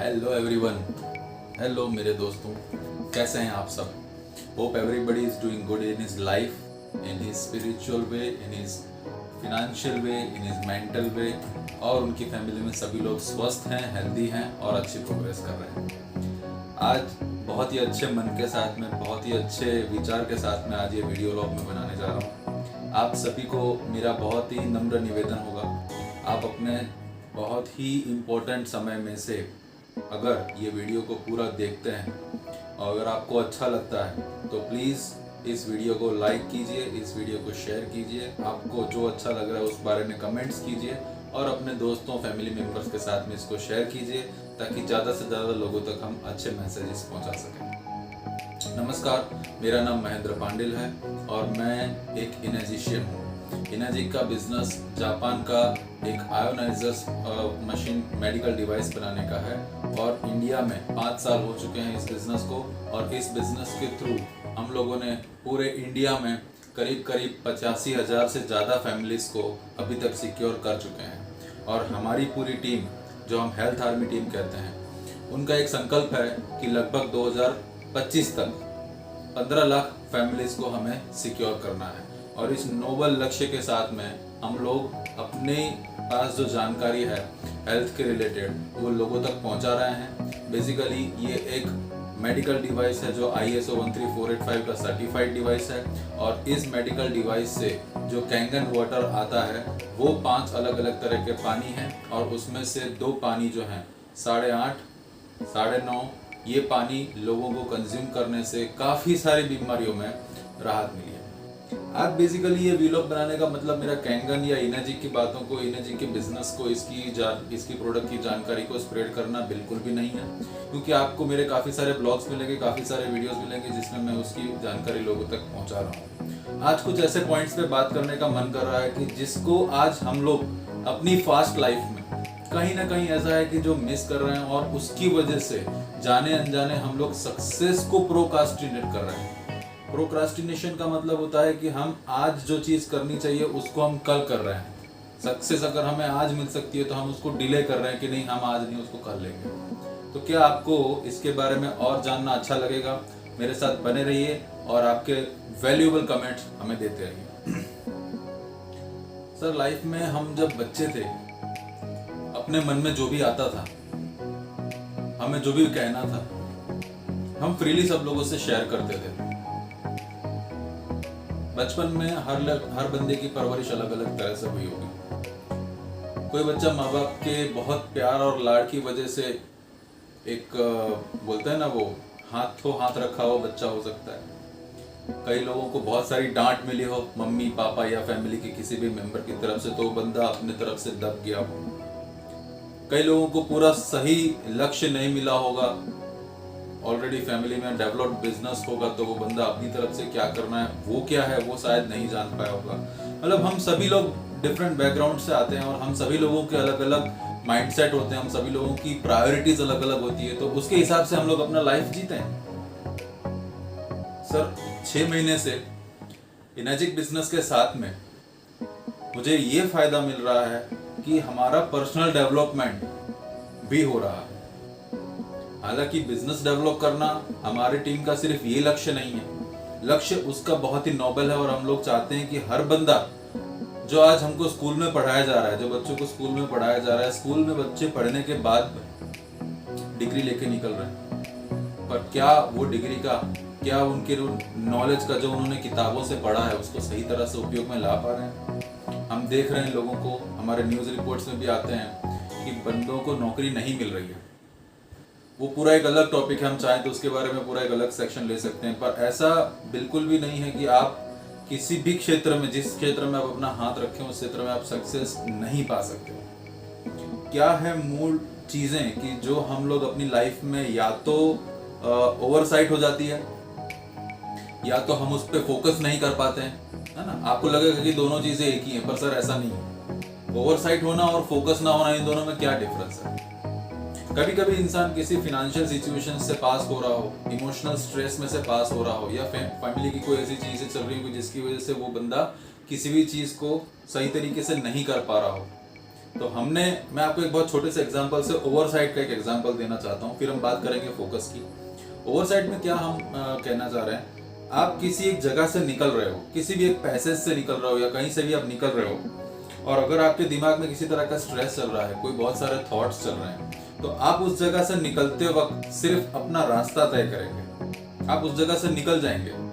Hello everyone, hello मेरे दोस्तों, कैसे हैं आप सब। Hope everybody is doing good in his life, in his spiritual way, in his financial way, in his mental way, और उनकी फैमिली में सभी लोग स्वस्थ हैं, हेल्दी हैं और अच्छी प्रोग्रेस कर रहे हैं। आज बहुत ही अच्छे मन के साथ में, बहुत ही अच्छे विचार के साथ में आज ये वीडियो व्लॉग में बनाने जा रहा हूँ। आप सभी को मेरा बहुत ही नम्र निवेदन होगा, आप अपने बहुत ही इम्पोर्टेंट समय में से अगर ये वीडियो को पूरा देखते हैं और अगर आपको अच्छा लगता है तो प्लीज़ इस वीडियो को लाइक कीजिए, इस वीडियो को शेयर कीजिए, आपको जो अच्छा लग रहा है उस बारे में कमेंट्स कीजिए और अपने दोस्तों फैमिली मेम्बर्स के साथ में इसको शेयर कीजिए ताकि ज़्यादा से ज़्यादा लोगों तक हम अच्छे मैसेजेस पहुंचा सकें। नमस्कार, मेरा नाम महेंद्र पांडिल है और मैं एक इनर्जिशियन हूँ। इनर्जिक का बिजनेस जापान का एक आयोनाइजर्स मशीन मेडिकल डिवाइस बनाने का है और इंडिया में 5 साल हो चुके हैं इस बिज़नेस को। और इस बिज़नेस के थ्रू हम लोगों ने पूरे इंडिया में करीब 85,000 से ज़्यादा फैमिलीज़ को अभी तक सिक्योर कर चुके हैं। और हमारी पूरी टीम, जो हम हेल्थ आर्मी टीम कहते हैं, उनका एक संकल्प है कि लगभग 2025 तक 15 लाख फैमिलीज़ को हमें सिक्योर करना है। और इस नोबल लक्ष्य के साथ में हम लोग अपने पास जो जानकारी है हेल्थ के रिलेटेड वो लोगों तक पहुंचा रहे हैं। बेसिकली ये एक मेडिकल डिवाइस है जो ISO 13485 का सर्टिफाइड डिवाइस है और इस मेडिकल डिवाइस से जो कैंगन वाटर आता है वो 5 अलग अलग तरह के पानी हैं और उसमें से 2 पानी जो हैं 8.5, 9.5, ये पानी लोगों को कंज्यूम करने से काफ़ी सारी बीमारियों में राहत मिली है। आज बेसिकली ये वीलॉग बनाने का मतलब मेरा कैंगन या इनर्जिक की बातों को, इनर्जिक के बिजनेस को, इसकी प्रोडक्ट की जानकारी को स्प्रेड करना बिल्कुल भी नहीं है, क्योंकि आपको मेरे काफ़ी सारे ब्लॉग्स मिलेंगे, काफ़ी सारे वीडियोस मिलेंगे जिसमें मैं उसकी जानकारी लोगों तक पहुंचा रहा हूँ। आज कुछ ऐसे पॉइंट्स पे बात करने का मन कर रहा है कि जिसको आज हम लोग अपनी फास्ट लाइफ में कहीं ना कहीं ऐसा है कि जो मिस कर रहे हैं और उसकी वजह से जाने अनजाने हम लोग सक्सेस को प्रोक्रास्टिनेट कर रहे हैं। प्रोक्रास्टिनेशन का मतलब होता है कि हम आज जो चीज़ करनी चाहिए उसको हम कल कर रहे हैं। सक्सेस अगर हमें आज मिल सकती है तो हम उसको डिले कर रहे हैं कि नहीं, हम आज नहीं, उसको कल लेंगे। तो क्या आपको इसके बारे में और जानना अच्छा लगेगा? मेरे साथ बने रहिए और आपके वैल्यूएबल कमेंट्स हमें देते रहिए। सर, लाइफ में हम जब बच्चे थे, अपने मन में जो भी आता था, हमें जो भी कहना था, हम फ्रीली सब लोगों से शेयर करते थे। बचपन में हर बंदे की परवरिश अलग अलग तरह से हुई होगी। कोई बच्चा माँ बाप के बहुत प्यार और लाड की वजह से एक बोलते हैं ना, वो हाथ रखा हुआ बच्चा हो सकता है। कई लोगों को बहुत सारी डांट मिली हो मम्मी पापा या फैमिली के किसी भी मेंबर की तरफ से, तो बंदा अपने तरफ से दब गया हो। कई लोगों को पूरा सही लक्ष्य नहीं मिला होगा, ऑलरेडी फैमिली में डेवलप्ड बिजनेस होगा तो वो बंदा अपनी तरफ से क्या करना है, वो क्या है, वो शायद नहीं जान पाया होगा। मतलब हम सभी लोग डिफरेंट बैकग्राउंड से आते हैं और हम सभी लोगों के अलग अलग माइंडसेट होते हैं, हम सभी लोगों की प्रायोरिटीज अलग अलग होती है, तो उसके हिसाब से हम लोग अपना लाइफ जीते हैं। सर, 6 महीने से इनर्जिक बिजनेस के साथ में मुझे ये फायदा मिल रहा है कि हमारा पर्सनल डेवलपमेंट भी हो रहा है। हालांकि बिजनेस डेवलप करना हमारी टीम का सिर्फ ये लक्ष्य नहीं है, लक्ष्य उसका बहुत ही नोबल है और हम लोग चाहते हैं कि हर बंदा जो आज हमको स्कूल में पढ़ाया जा रहा है, जो बच्चों को स्कूल में पढ़ाया जा रहा है, स्कूल में बच्चे पढ़ने के बाद डिग्री लेके निकल रहे हैं, पर क्या वो डिग्री का, क्या उनके नॉलेज का जो उन्होंने किताबों से पढ़ा है उसको सही तरह से उपयोग में ला पा रहे हैं? हम देख रहे हैं लोगों को, हमारे न्यूज़ रिपोर्ट्स में भी आते हैं कि बंदों को नौकरी नहीं मिल रही है। वो पूरा एक अलग टॉपिक है, हम चाहें तो उसके बारे में पूरा एक अलग सेक्शन ले सकते हैं, पर ऐसा बिल्कुल भी नहीं है कि आप किसी भी क्षेत्र में, जिस क्षेत्र में आप अपना हाथ रखें उस क्षेत्र में आप सक्सेस नहीं पा सकते हो। क्या है मूल चीज़ें कि जो हम लोग अपनी लाइफ में या तो ओवरसाइट हो जाती है या तो हम उस पर फोकस नहीं कर पाते हैं, है ना। आपको लगेगा कि दोनों चीज़ें एक ही हैं, पर सर ऐसा नहीं है। ओवरसाइट होना और फोकस ना होना, इन दोनों में क्या डिफरेंस है? कभी कभी इंसान किसी फिनेंशियल सिचुएशन से पास हो रहा हो, इमोशनल स्ट्रेस में से पास हो रहा हो, या फैमिली की कोई ऐसी चीज़ें चल रही हो जिसकी वजह से वो बंदा किसी भी चीज़ को सही तरीके से नहीं कर पा रहा हो, तो मैं आपको एक बहुत छोटे से एग्जांपल से ओवरसाइट का एक एग्जांपल देना चाहता हूँ, फिर हम बात करेंगे फोकस की। ओवरसाइट में क्या हम कहना चाह रहे हैं, आप किसी एक जगह से निकल रहे हो, किसी भी एक पैसेज से निकल रहे हो या कहीं से भी आप निकल रहे हो, और अगर आपके दिमाग में किसी तरह का स्ट्रेस चल रहा है, कोई बहुत सारे थॉट्स चल रहे हैं, तो आप उस जगह से निकलते वक्त सिर्फ अपना रास्ता तय करेंगे, आप उस जगह से निकल जाएंगे।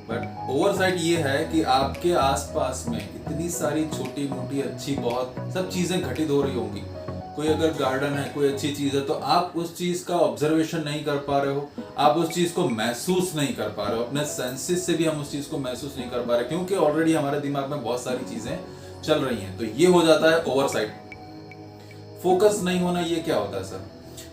बट ओवरसाइट ये है कि आपके आसपास में इतनी सारी छोटी मोटी अच्छी बहुत सब चीजें घटित हो रही होंगी। कोई अगर गार्डन है, कोई अच्छी चीज है, तो आप उस चीज का ऑब्जर्वेशन नहीं कर पा रहे हो, आप उस चीज को महसूस नहीं कर पा रहे हो, अपने सेंसेस से भी हम उस चीज को महसूस नहीं कर पा रहे, क्योंकि ऑलरेडी हमारे दिमाग में बहुत सारी चीजें चल रही हैं। तो ये हो जाता है ओवरसाइट। फोकस नहीं होना, ये क्या होता है सर?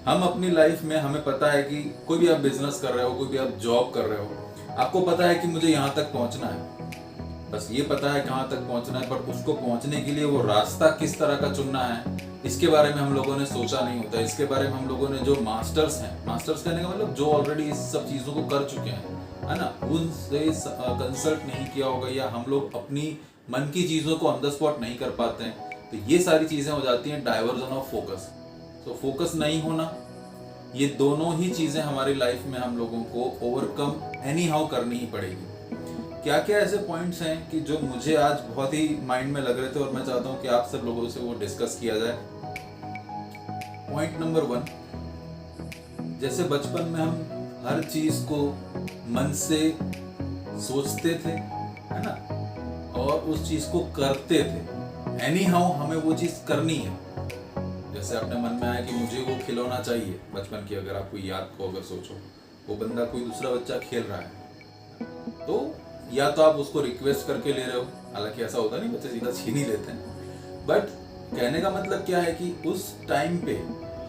हम अपनी लाइफ में, हमें पता है कि कोई भी आप बिजनेस कर रहे हो, कोई भी आप जॉब कर रहे हो, आपको पता है कि मुझे यहाँ तक पहुंचना है, बस ये पता है कहाँ तक पहुंचना है, पर उसको पहुंचने के लिए वो रास्ता किस तरह का चुनना है, इसके बारे में हम लोगों ने सोचा नहीं होता। इसके बारे में हम लोगों ने, जो मास्टर्स हैं, मास्टर्स कहने का मतलब जो ऑलरेडी इस सब चीज़ों को कर चुके हैं, है ना, उनसे कंसल्ट नहीं किया होगा, या हम लोग अपनी मन की चीज़ों को ऑन द स्पॉट नहीं कर पाते हैं। तो ये सारी चीज़ें हो जाती हैं डाइवर्जन ऑफ फोकस। तो फोकस नहीं होना, ये दोनों ही चीजें हमारी लाइफ में हम लोगों को ओवरकम एनी हाउ करनी ही पड़ेगी। क्या क्या ऐसे पॉइंट्स हैं कि जो मुझे आज बहुत ही माइंड में लग रहे थे और मैं चाहता हूं कि आप सब लोगों से वो डिस्कस किया जाए। पॉइंट नंबर 1, जैसे बचपन में हम हर चीज को मन से सोचते थे, है ना, और उस चीज को करते थे, एनी हाउ हमें वो चीज करनी है। जैसे अपने मन में आया कि मुझे वो खिलौना चाहिए, बचपन की अगर आपको याद को अगर सोचो, वो बंदा कोई दूसरा बच्चा खेल रहा है, तो या तो आप उसको रिक्वेस्ट करके ले रहे हो, हालांकि ऐसा होता नहीं, बच्चे सीधा छीन ही लेते हैं, बट कहने का मतलब क्या है कि उस टाइम पे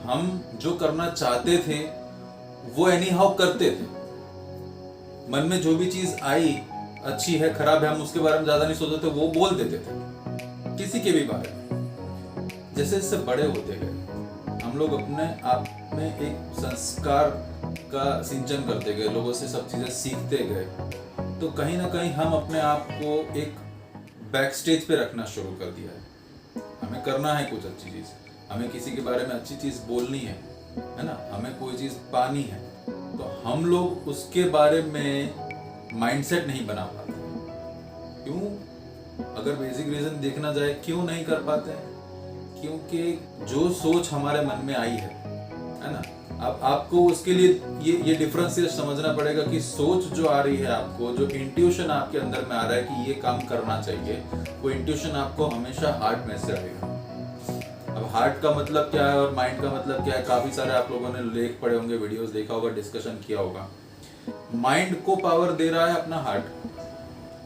हम जो करना चाहते थे वो एनी हाउ करते थे। मन में जो भी चीज आई, अच्छी है खराब है, हम उसके बारे में ज्यादा नहीं सोचते थे, वो बोल देते थे किसी के भी बारे में। जैसे इससे बड़े होते गए, हम लोग अपने आप में एक संस्कार का सिंचन करते गए, लोगों से सब चीजें सीखते गए, तो कहीं ना कहीं हम अपने आप को एक बैक स्टेज पे रखना शुरू कर दिया है। हमें करना है कुछ अच्छी चीज, हमें किसी के बारे में अच्छी चीज बोलनी है ना, हमें कोई चीज पानी है, तो हम लोग उसके बारे में माइंडसेट नहीं बना पाते। क्यों? अगर बेसिक रीजन देखना जाए क्यों नहीं कर पाते हैं, क्योंकि जो सोच हमारे मन में आई है ना, अब आपको उसके लिए ये डिफरेंस समझना पड़ेगा कि सोच जो आ रही है आपको, जो इंट्यूशन आपके अंदर में आ रहा है कि ये काम करना चाहिए, वो इंट्यूशन आपको हमेशा हार्ट में से आएगा। अब हार्ट का मतलब क्या है और माइंड का मतलब क्या है, काफी सारे आप लोगों ने लेख पढ़े होंगे, वीडियोस देखा होगा, डिस्कशन किया होगा। माइंड को पावर दे रहा है अपना हार्ट,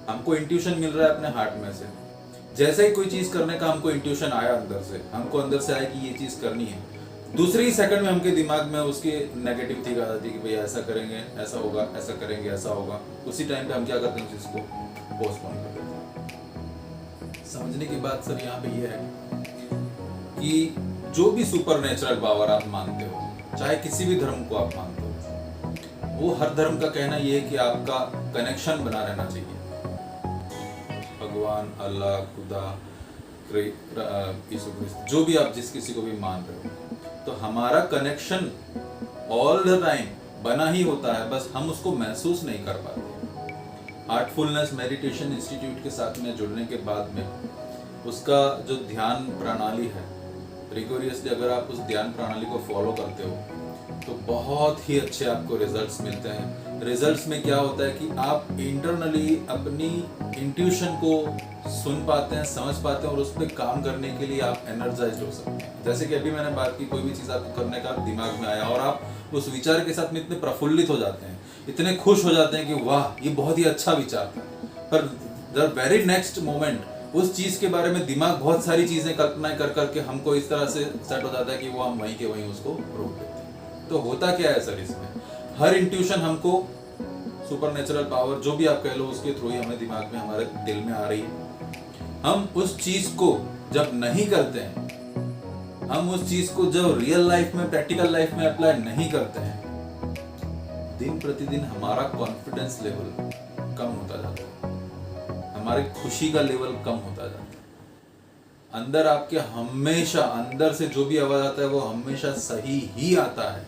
हमको इंट्यूशन मिल रहा है अपने हार्ट में से। जैसे ही कोई चीज करने का हमको इंट्यूशन आया अंदर से, हमको अंदर से आया कि ये चीज करनी है, दूसरी सेकंड में हमके दिमाग में उसकी नेगेटिव थिंक आ जाती है कि भैया ऐसा करेंगे ऐसा होगा, ऐसा करेंगे ऐसा होगा। उसी टाइम पे हम क्या करते हैं, उस चीज को पोस्टपोन कर देते हैं। समझने की बात सर यहाँ पे ये है कि जो भी सुपर नेचुरल पावर आप मानते हो, चाहे किसी भी धर्म को आप मानते हो, वो हर धर्म का कहना ये है कि आपका कनेक्शन बना रहना चाहिए। भगवान, अल्लाह, खुदा, यीशु क्रिस्त, जो भी आप जिस किसी को भी मान रहे हो, तो हमारा कनेक्शन ऑल द टाइम बना ही होता है, बस हम उसको महसूस नहीं कर पाते। हार्टफुलनेस मेडिटेशन इंस्टीट्यूट के साथ में जुड़ने के बाद में उसका जो ध्यान प्रणाली है, रिगोरियसली अगर आप उस ध्यान प्रणाली को फॉलो करते हो तो बहुत ही अच्छे आपको रिजल्ट्स मिलते हैं। रिजल्ट्स में क्या होता है कि आप इंटरनली अपनी इंट्यूशन को सुन पाते हैं, समझ पाते हैं, और उस पर काम करने के लिए आप एनर्जाइज्ड हो सकते हैं। जैसे कि अभी मैंने बात की, कोई भी चीज़ आपको करने का दिमाग में आया और आप उस विचार के साथ में इतने प्रफुल्लित हो जाते हैं, इतने खुश हो जाते हैं कि वाह ये बहुत ही अच्छा विचार था, पर द वेरी नेक्स्ट मोमेंट उस चीज़ के बारे में दिमाग बहुत सारी चीज़ें कल्पनाएं कर करके हमको इस तरह से सेट हो जाता है कि वो हम वहीं के वहीं उसको रोक देते हैं। तो होता क्या है सर इसमें, हर इंट्यूशन हमको सुपरनेचुरल पावर जो भी आप कह लो उसके थ्रू ही हमें दिमाग में, हमारे दिल में आ रही है। हम उस चीज को जब नहीं करते हैं, हम उस चीज को जब रियल लाइफ में, प्रैक्टिकल लाइफ में अप्लाई नहीं करते हैं, दिन प्रतिदिन हमारा कॉन्फिडेंस लेवल कम होता जाता है, हमारी खुशी का लेवल कम होता जाता है। अंदर आपके हमेशा अंदर से जो भी आवाज आता है वो हमेशा सही ही आता है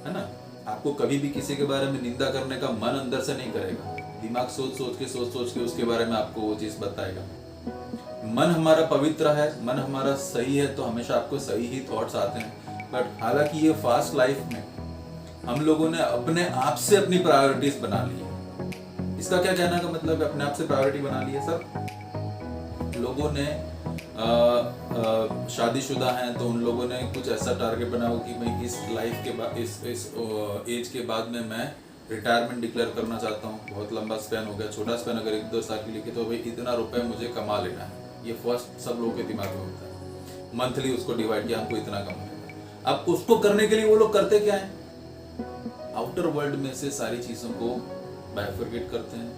ना। आपको कभी भी किसी के बारे में निंदा करने का मन अंदर से नहीं करेगा, दिमाग सोच सोच के उसके बारे में आपको वो चीज बताएगा। मन हमारा पवित्र है, मन हमारा सही है, तो हमेशा आपको सही ही थॉट्स आते हैं। बट हालांकि ये फास्ट लाइफ में हम लोगों ने अपने आप से अपनी प्रायोरिटीज बना ली है। इसका क्या कहना का मतलब है अपने आप से प्रायोरिटी बना ली है सर? लोगों ने शादीशुदा हैं तो उन लोगों ने कुछ ऐसा टारगेट बनाया कि मैं इस लाइफ के बाद इस एज के बाद में मैं रिटायरमेंट डिक्लेयर करना चाहता हूँ। बहुत लंबा स्पैन हो गया, छोटा स्पैन अगर 1-2 साल के लिए तो भाई इतना रुपए मुझे कमा लेना है। ये फर्स्ट सब लोगों के दिमाग में होता है। मंथली उसको डिवाइड किया, हमको इतना कमाना। अब उसको करने के लिए वो लोग करते क्या है, आउटर वर्ल्ड में से सारी चीजों को बाइफरकेट करते हैं।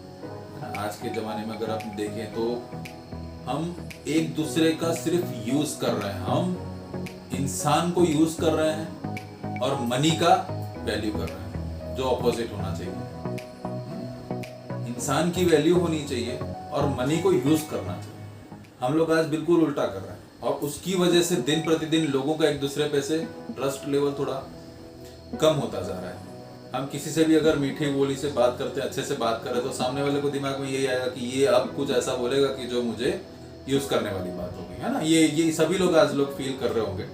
आज के जमाने में अगर आप देखें तो हम एक दूसरे का सिर्फ यूज कर रहे हैं, हम इंसान को यूज कर रहे हैं और मनी का वैल्यू कर रहे हैं, जो ऑपोजिट होना चाहिए। इंसान की वैल्यू होनी चाहिए और मनी को यूज करना चाहिए। हम लोग आज बिल्कुल उल्टा कर रहे हैं और उसकी वजह से दिन प्रतिदिन लोगों का एक दूसरे पे से ट्रस्ट लेवल थोड़ा कम होता जा रहा है। हम किसी से भी अगर मीठी बोली से बात करते हैं, अच्छे से बात कर रहे हैं, तो सामने वाले को दिमाग में यही आएगा कि ये अब कुछ ऐसा बोलेगा कि जो मुझे यूज करने वाली बात होगी, है ना। ये सभी लोग आज लोग फील कर रहे होंगे।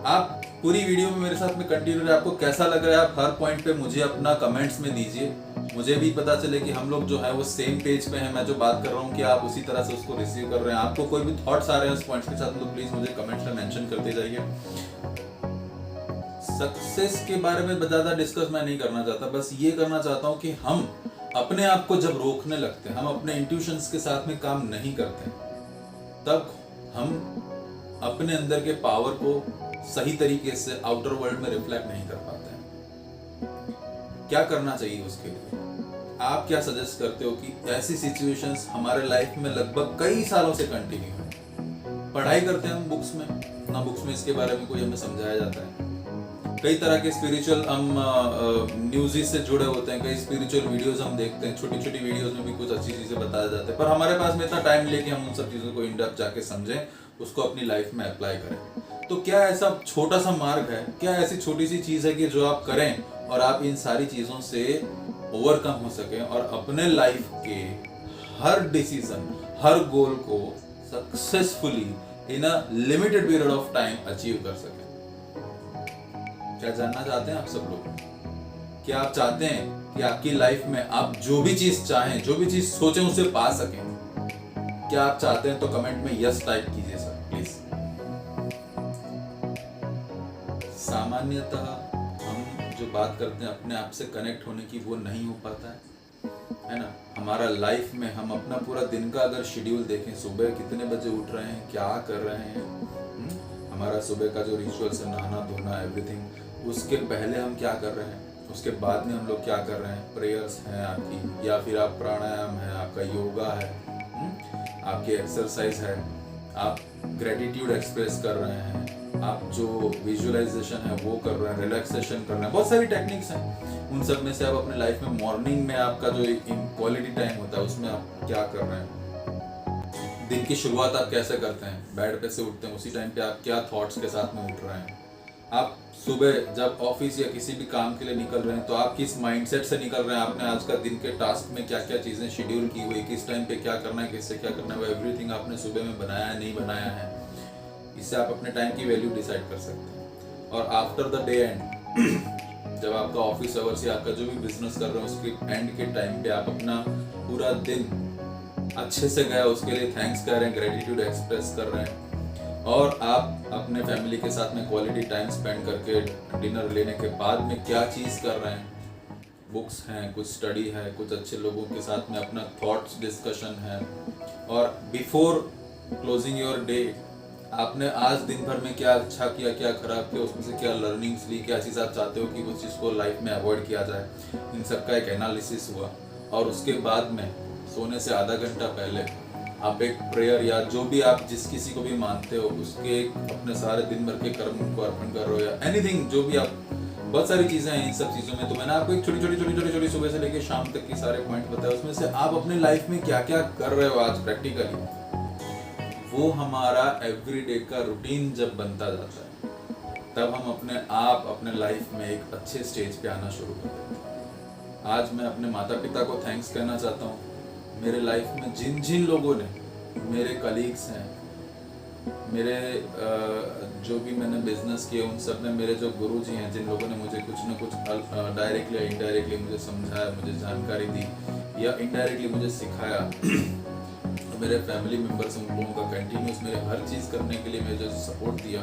आप पूरी वीडियो में मेरे साथ में कंटिन्यू रहे। आपको कैसा लग रहा है आप हर पॉइंट पे मुझे अपना कमेंट्स में दीजिए, मुझे भी पता चले कि हम लोग जो है वो सेम पेज पे हैं। मैं जो बात कर रहा हूँ कि आप उसी तरह से उसको रिसीव कर रहे हैं। आपको कोई भी थॉट्स आ रहे हैं उस पॉइंट्स के साथ, तो प्लीज मुझे कमेंट्स में मेंशन करते जाइए। सक्सेस के बारे में ज्यादा डिस्कस मैं नहीं करना चाहता, बस ये करना चाहता हूँ कि हम अपने आप को जब रोकने लगते हैं, हम अपने इंट्यूशंस के साथ में काम नहीं करते, तब हम अपने अंदर के पावर को सही तरीके से आउटर वर्ल्ड में रिफ्लेक्ट नहीं कर पाते हैं। क्या करना चाहिए उसके लिए? आप क्या सजेस्ट करते हो कि ऐसी सिचुएशंस हमारे लाइफ में लगभग कई सालों से कंटिन्यू है। पढ़ाई करते हैं हम बुक्स में, ना बुक्स में इसके बारे में कोई हमें समझाया जाता है। कई तरह के स्पिरिचुअल हम न्यूज़ से जुड़े होते हैं, कई स्पिरिचुअल वीडियोस हम देखते हैं, छोटी छोटी वीडियोस में भी कुछ अच्छी चीजें बताया जाता है, पर हमारे पास में इतना टाइम लेके हम उन सब चीजों को इन डेप्थ जाके समझें, उसको अपनी लाइफ में अप्लाई करें। तो क्या ऐसा छोटा सा मार्ग है, क्या ऐसी छोटी सी चीज है कि जो आप करें और आप इन सारी चीजों से ओवरकम हो सकें और अपने लाइफ के हर डिसीजन, हर गोल को successfully in a limited period of time achieve कर सकें? क्या जानना चाहते हैं आप सब लोग? क्या आप चाहते हैं कि आपकी लाइफ में आप जो भी चीज चाहें, जो भी चीज सोचें, उसे पा सकें? क्या आप चाहते हैं तो कमेंट में यस टाइप कीजिए सर प्लीज। सामान्यतः हम जो बात करते हैं अपने आप से कनेक्ट होने की, वो नहीं हो पाता है ना। हमारा लाइफ में हम अपना पूरा दिन का अगर शेड्यूल देखें, सुबह कितने बजे उठ रहे हैं, क्या कर रहे हैं, हमारा सुबह का जो रिचुअल्स है, नहाना धोना एवरीथिंग, उसके पहले हम क्या कर रहे हैं, उसके बाद में हम लोग क्या कर रहे हैं, प्रेयर्स हैं आपकी, या फिर आप प्राणायाम है, आपका योगा है, आपकी एक्सरसाइज है, आप ग्रेटिट्यूड एक्सप्रेस कर रहे हैं, आप जो विजुअलाइजेशन है वो कर रहे हैं, रिलैक्सेशन कर रहे हैं, बहुत सारी टेक्निक्स हैं। उन सब में से आप अपने लाइफ में मॉर्निंग में आपका जो क्वालिटी टाइम होता है उसमें आप क्या कर रहे हैं, दिन की शुरुआत आप कैसे करते हैं, बेड पे से उठते हैं उसी टाइम पे आप क्या थॉट्स के साथ में उठ रहे हैं, आप सुबह जब ऑफिस या किसी भी काम के लिए निकल रहे हैं तो आप किस माइंडसेट से निकल रहे हैं, आपने आज का दिन के टास्क में क्या क्या चीज़ें शेड्यूल की हुई, किस टाइम पे क्या करना है, किससे क्या करना है, वो एवरीथिंग आपने सुबह में बनाया है नहीं बनाया है। इससे आप अपने टाइम की वैल्यू डिसाइड कर सकते हैं। और आफ्टर द डे एंड जब आपका ऑफिस आवर्स या आपका जो भी बिजनेस कर रहे हो उसके एंड के टाइम पे आप अपना पूरा दिन अच्छे से गया उसके लिए थैंक्स कर रहे हैं, ग्रेटिट्यूड एक्सप्रेस कर रहे हैं, और आप अपने फैमिली के साथ में क्वालिटी टाइम स्पेंड करके डिनर लेने के बाद में क्या चीज़ कर रहे हैं, बुक्स हैं, कुछ स्टडी है, कुछ अच्छे लोगों के साथ में अपना थॉट्स डिस्कशन है, और बिफोर क्लोजिंग योर डे आपने आज दिन भर में क्या अच्छा किया, क्या खराब किया, उसमें से क्या लर्निंग्स ली, क्या चीज़ आप चाहते हो कि उस चीज़ को लाइफ में अवॉइड किया जाए, इन सब का एक एनालिसिस हुआ। और उसके बाद में सोने से आधा घंटा पहले आप एक प्रेयर या जो भी आप जिस किसी को भी मानते हो उसके अपने सारे दिन भर के कर्म को अर्पण कर रहे हो या एनीथिंग, जो भी आप, बहुत सारी चीज़ें हैं इन सब चीज़ों में। तो मैंने आपको एक छोटी छोटी सुबह से लेकर शाम तक के सारे पॉइंट बताए, उसमें से आप अपने लाइफ में क्या क्या कर रहे हो आज प्रैक्टिकली, वो हमारा एवरीडे का रूटीन जब बनता जाता है, तब हम अपने आप अपने लाइफ में एक अच्छे स्टेज पे आना शुरू कर देते हैं। आज मैं अपने माता पिता को थैंक्स कहना चाहता हूँ। मेरे लाइफ में जिन जिन लोगों ने, मेरे कलीग्स हैं, मेरे जो भी मैंने बिजनेस किए, उन सब में मेरे जो गुरु जी हैं, जिन लोगों ने मुझे कुछ न कुछ डायरेक्टली या इनडायरेक्टली मुझे समझाया, मुझे जानकारी दी या इनडायरेक्टली मुझे सिखाया, तो मेरे फैमिली मेम्बर्स, उन लोगों का कंटिन्यूस मेरे हर चीज़ करने के लिए मुझे जो सपोर्ट दिया,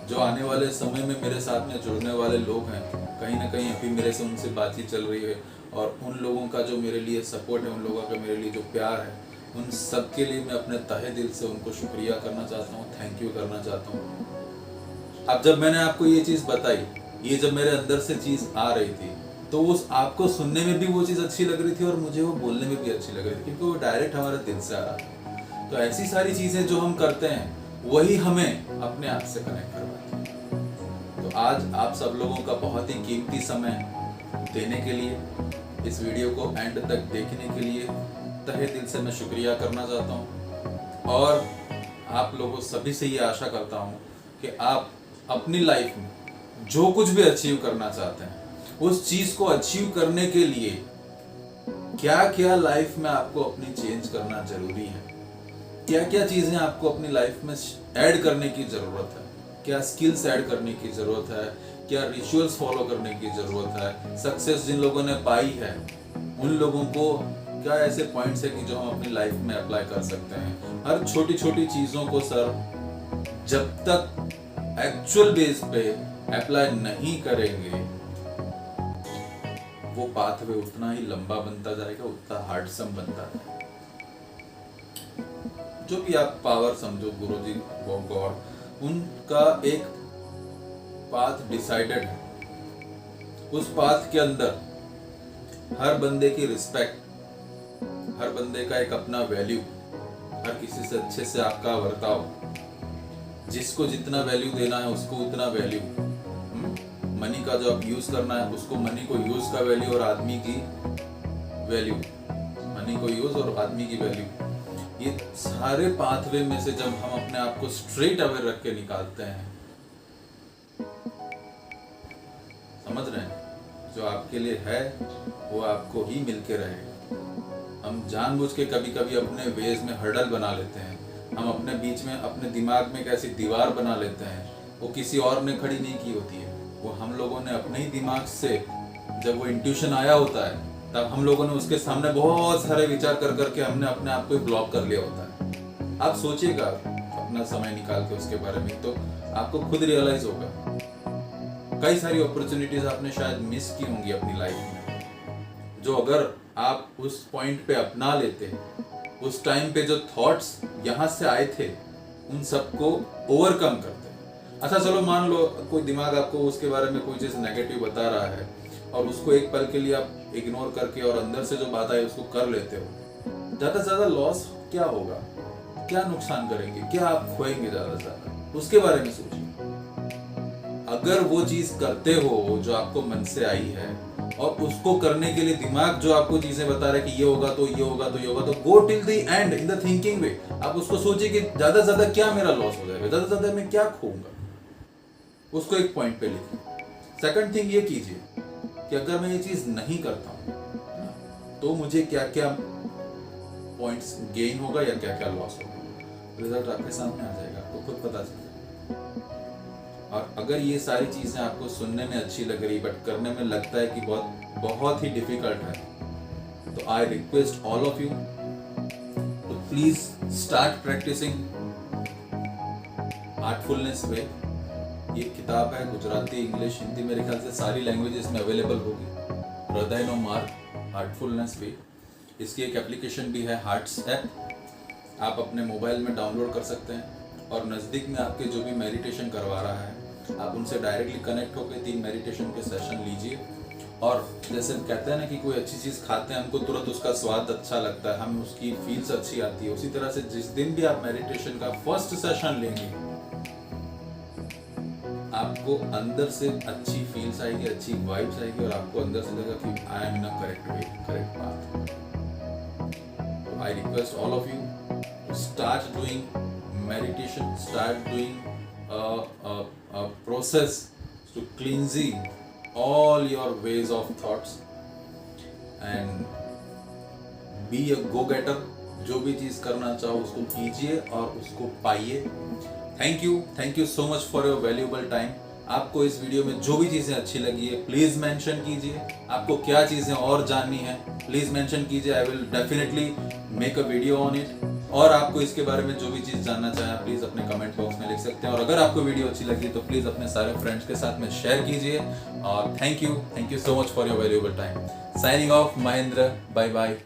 जो आने वाले समय में मेरे साथ में जुड़ने वाले लोग हैं, कहीं ना कहीं अभी मेरे से उनसे बातचीत चल रही है, और उन लोगों का जो मेरे लिए सपोर्ट है, उन लोगों का मेरे लिए जो प्यार है, उन सब के लिए मैं अपने तहे दिल से उनको शुक्रिया करना चाहता हूँ, थैंक यू करना चाहता हूँ। अब जब मैंने आपको ये चीज़ बताई, ये जब मेरे अंदर से चीज़ आ रही थी, तो उस आपको सुनने में भी वो चीज़ अच्छी लग रही थी और मुझे वो बोलने में भी अच्छी लग रही थी, क्योंकि वो डायरेक्ट हमारे दिल से आ रहा था। तो ऐसी सारी चीज़ें जो हम करते हैं, वही हमें अपने आप से कनेक्ट करवाती है। तो आज आप सब लोगों का बहुत ही कीमती समय देने के लिए, इस वीडियो को एंड तक देखने के लिए तहे दिल से मैं शुक्रिया करना चाहता हूँ, और आप लोगों सभी से ये आशा करता हूँ कि आप अपनी लाइफ में जो कुछ भी अचीव करना चाहते हैं, उस चीज़ को अचीव करने के लिए क्या क्या लाइफ में आपको अपनी चेंज करना जरूरी है, क्या क्या चीज़ें आपको अपनी लाइफ में ऐड करने की ज़रूरत है, क्या स्किल्स ऐड करने की ज़रूरत है, क्या रिचुअल्स फॉलो करने की ज़रूरत है, सक्सेस जिन लोगों ने पाई है उन लोगों को क्या ऐसे पॉइंट्स है कि जो हम अपनी लाइफ में अप्लाई कर सकते हैं। हर छोटी छोटी चीज़ों को सर जब तक एक्चुअल बेस पे अप्लाई नहीं करेंगे, वो पाथवे उतना ही लंबा बनता जाएगा, उतना हार्डसम बनता जाएगा। जो भी आप पावर समझो, गुरुजी, गॉड, उनका एक पाथ डिसाइडेड है। उस पाथ के अंदर हर बंदे की रिस्पेक्ट, हर बंदे का एक अपना वैल्यू, हर किसी से अच्छे से आपका बर्ताव, जिसको जितना वैल्यू देना है उसको उतना वैल्यू, मनी का जो आप यूज करना है उसको मनी को यूज का वैल्यू, और आदमी की वैल्यू, मनी को यूज और आदमी की वैल्यू, ये सारे पाथवे में से जब हम अपने आप को स्ट्रेट अवे रख के निकालते हैं, समझ रहे हैं, जो आपके लिए है वो आपको ही मिलके रहेगा। हम जानबूझ के कभी कभी अपने वेज में हर्डल बना लेते हैं, हम अपने बीच में अपने दिमाग में एक ऐसी दीवार बना लेते हैं, वो किसी और ने खड़ी नहीं की होती है, वो हम लोगों ने अपने ही दिमाग से, जब वो इंट्यूशन आया होता है, तब हम लोगों ने उसके सामने बहुत सारे विचार कर करके हमने अपने आप को ब्लॉक कर लिया होता है। आप सोचिएगा अपना समय निकाल के उसके बारे में, तो आपको खुद रियलाइज होगा कई सारी अपॉर्चुनिटीज आपने शायद मिस की होंगी अपनी लाइफ में, जो अगर आप उस पॉइंट पे अपना लेते, उस टाइम पे जो थॉट्स यहाँ से आए थे उन सबको ओवरकम करते। अच्छा चलो मान लो कोई दिमाग आपको उसके बारे में कोई चीज़ नेगेटिव बता रहा है, और उसको एक पल के लिए आप इग्नोर करके और अंदर से जो बात आई उसको कर लेते हो, ज़्यादा से ज़्यादा लॉस क्या होगा, क्या नुकसान करेंगे, क्या आप खोएंगे ज़्यादा से ज़्यादा, उसके बारे में सोचिए। अगर वो चीज़ करते हो जो आपको मन से आई है, और उसको करने के लिए दिमाग जो आपको चीजें बता रहा है कि ये होगा तो ये होगा तो ये होगा, तो go till the end in the thinking way. आप उसको सोचिए कि ज्यादा से ज्यादा क्या मेरा लॉस हो जाएगा, ज्यादा से ज्यादा मैं क्या खोऊंगा, उसको एक पॉइंट पे लिखिए। सेकंड थिंग ये कीजिए कि अगर मैं ये चीज नहीं करता हूं तो मुझे क्या क्या पॉइंट्स गेन होगा या क्या क्या लॉस होगा। रिजल्ट आपके सामने आ जाएगा, आपको खुद पता चलेगा। और अगर ये सारी चीजें आपको सुनने में अच्छी लग रही बट करने में लगता है कि बहुत ही डिफिकल्ट है, तो I request all of you to please start practising artfulness way. ये किताब है गुजराती, इंग्लिश, हिंदी, मेरे ख्याल से सारी लैंग्वेजेस में अवेलेबल होगी। हृदय नो मार्ग आर्टफुलनेस वे। इसकी एक एप्लीकेशन भी है, हार्ट्स ऐप, आप अपने मोबाइल में डाउनलोड कर सकते हैं। और नज़दीक में आपके जो भी मेडिटेशन करवा रहा है, आप उनसे डायरेक्टली कनेक्ट होकर 3 मेडिटेशन के सेशन लीजिए। और जैसे कहते हैं ना कि कोई अच्छी चीज़ खाते हैं हमको तुरंत उसका स्वाद अच्छा लगता है, हमें उसकी फील्स अच्छी आती है, उसी तरह से जिस दिन भी आप मेडिटेशन का फर्स्ट सेशन लेंगे, आपको अंदर से अच्छी फील्स आएगी, अच्छी वाइब्स आएगी, और आपको अंदर से लगेगा कि I am in a correct way, correct path. तो I request all of you start doing meditation, start doing a process to cleansing all your ways of thoughts and be a go getter. जो भी चीज करना चाहो उसको कीजिए और उसको पाइए। Thank you so much for your valuable time. आपको इस वीडियो में जो भी चीजें अच्छी लगी है प्लीज मेंशन कीजिए। आपको क्या चीजें और जाननी है प्लीज मेंशन कीजिए। I will definitely make a video on it. और आपको इसके बारे में जो भी चीज जानना चाहें प्लीज अपने कमेंट बॉक्स में लिख सकते हैं। और अगर आपको वीडियो अच्छी लगी तो प्लीज अपने सारे फ्रेंड्स के साथ में शेयर कीजिए। और thank you so much for your valuable time. Signing off Mahendra, bye bye.